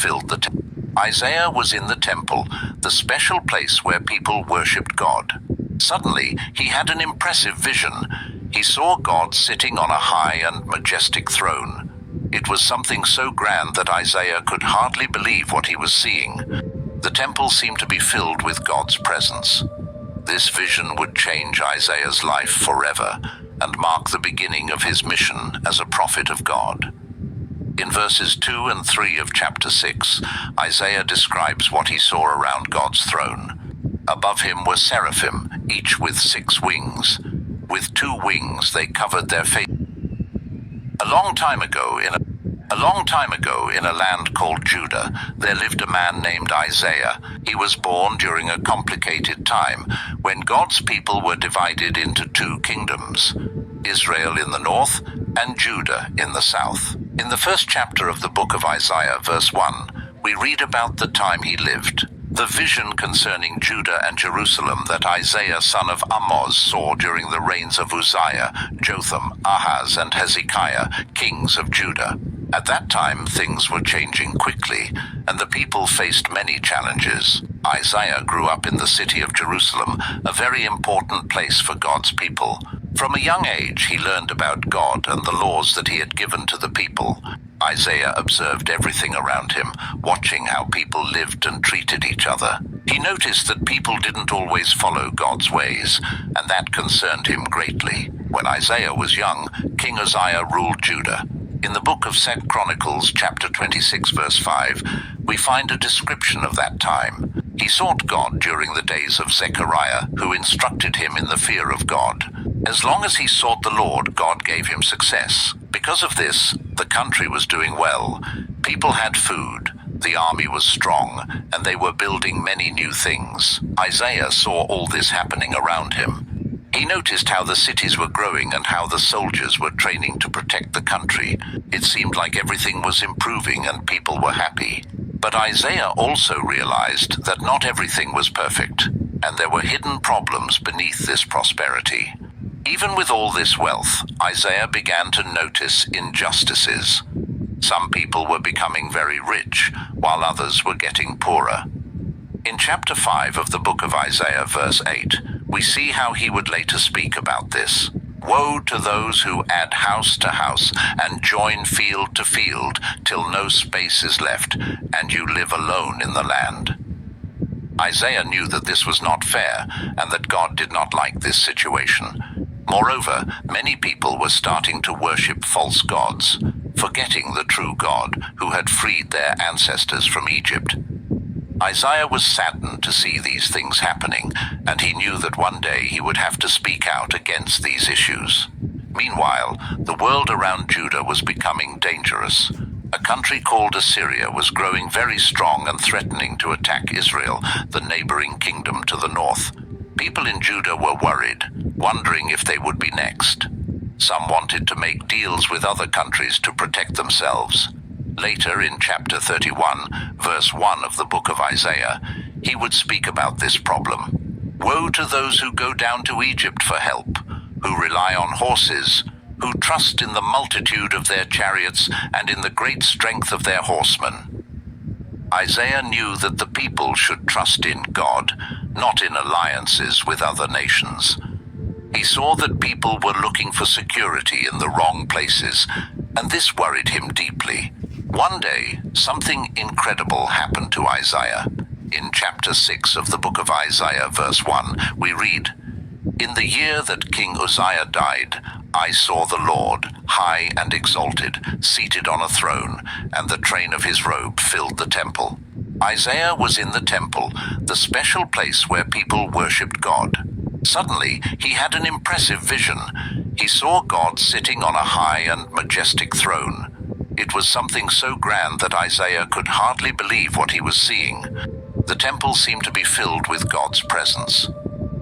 filled the temple. Isaiah was in the temple, the special place where people worshipped God. Suddenly, he had an impressive vision. He saw God sitting on a high and majestic throne. It was something so grand that Isaiah could hardly believe what he was seeing. The temple seemed to be filled with God's presence. This vision would change Isaiah's life forever and mark the beginning of his mission as a prophet of God. In verses 2 and 3 of chapter 6, Isaiah describes what he saw around God's throne. Above him were seraphim, each with 6 wings. With 2 wings they covered their faces. A long time ago in a land called Judah, there lived a man named Isaiah. He was born during a complicated time when God's people were divided into 2 kingdoms, Israel in the north and Judah in the south. In the first chapter of the book of Isaiah, verse 1, we read about the time he lived. The vision concerning Judah and Jerusalem that Isaiah son of Amoz saw during the reigns of Uzziah, Jotham, Ahaz, and Hezekiah, kings of Judah. At that time, things were changing quickly, and the people faced many challenges. Isaiah grew up in the city of Jerusalem, a very important place for God's people. From a young age, he learned about God and the laws that he had given to the people. Isaiah observed everything around him, watching how people lived and treated each other. He noticed that people didn't always follow God's ways, and that concerned him greatly. When Isaiah was young, King Uzziah ruled Judah. In the book of 2 Chronicles, chapter 26, verse 5, we find a description of that time. He sought God during the days of Zechariah, who instructed him in the fear of God. As long as he sought the Lord, God gave him success. Because of this, the country was doing well. People had food, the army was strong, and they were building many new things. Isaiah saw all this happening around him. He noticed how the cities were growing and how the soldiers were training to protect the country. It seemed like everything was improving and people were happy. But Isaiah also realized that not everything was perfect, and there were hidden problems beneath this prosperity. Even with all this wealth, Isaiah began to notice injustices. Some people were becoming very rich, while others were getting poorer. In chapter 5 of the book of Isaiah, verse 8, we see how he would later speak about this. Woe to those who add house to house and join field to field till no space is left, and you live alone in the land. Isaiah knew that this was not fair and that God did not like this situation. Moreover, many people were starting to worship false gods, forgetting the true God who had freed their ancestors from Egypt. Isaiah was saddened to see these things happening, and he knew that one day he would have to speak out against these issues. Meanwhile, the world around Judah was becoming dangerous. A country called Assyria was growing very strong and threatening to attack Israel, the neighboring kingdom to the north. People in Judah were worried, wondering if they would be next. Some wanted to make deals with other countries to protect themselves. Later in chapter 31, verse 1 of the book of Isaiah, he would speak about this problem. Woe to those who go down to Egypt for help, who rely on horses, who trust in the multitude of their chariots and in the great strength of their horsemen. Isaiah knew that the people should trust in God, not in alliances with other nations. He saw that people were looking for security in the wrong places, and this worried him deeply. One day, something incredible happened to Isaiah. In chapter 6 of the book of Isaiah, verse 1, we read, In the year that King Uzziah died, I saw the Lord, high and exalted, seated on a throne, and the train of his robe filled the temple. Isaiah was in the temple, the special place where people worshipped God. Suddenly, he had an impressive vision. He saw God sitting on a high and majestic throne. It was something so grand that Isaiah could hardly believe what he was seeing. The temple seemed to be filled with God's presence.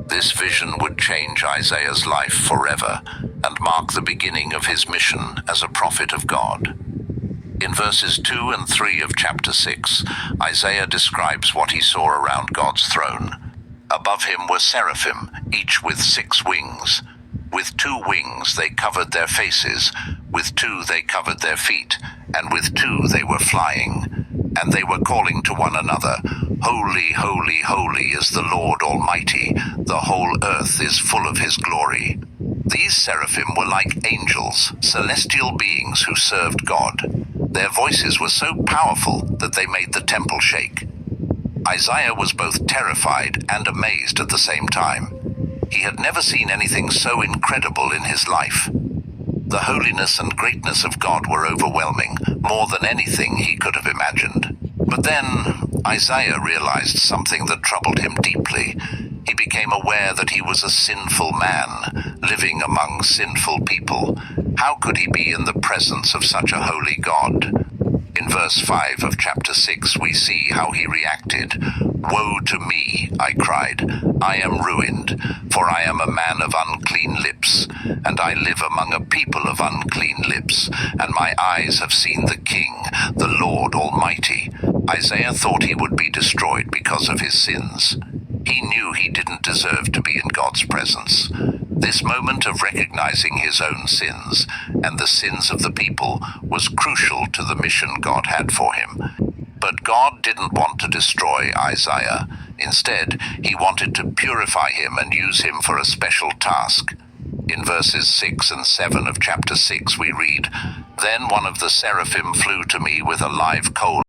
This vision would change Isaiah's life forever and mark the beginning of his mission as a prophet of God. In verses 2 and 3 of chapter 6, Isaiah describes what he saw around God's throne. Above him were seraphim, each with 6 wings. With 2 wings they covered their faces, with 2 they covered their feet, and with 2 they were flying. and they were calling to one another, "Holy, holy, holy is the Lord Almighty, the whole earth is full of his glory." These seraphim were like angels, celestial beings who served God. Their voices were so powerful that they made the temple shake. Isaiah was both terrified and amazed at the same time. He had never seen anything so incredible in his life. The holiness and greatness of God were overwhelming, more than anything he could have imagined. But then Isaiah realized something that troubled him deeply. He became aware that he was a sinful man, living among sinful people. How could he be in the presence of such a holy God? In verse 5 of chapter 6, we see how he reacted. "Woe to me," I cried. "I am ruined, for I am a man of unclean lips, and I live among a people of unclean lips, and my eyes have seen the King, the Lord Almighty." Isaiah thought he would be destroyed because of his sins. He knew he didn't deserve to be in God's presence. This moment of recognizing his own sins and the sins of the people was crucial to the mission God had for him. But God didn't want to destroy Isaiah. Instead, he wanted to purify him and use him for a special task. In verses 6 and 7 of chapter 6 we read, "Then one of the seraphim flew to me with a live coal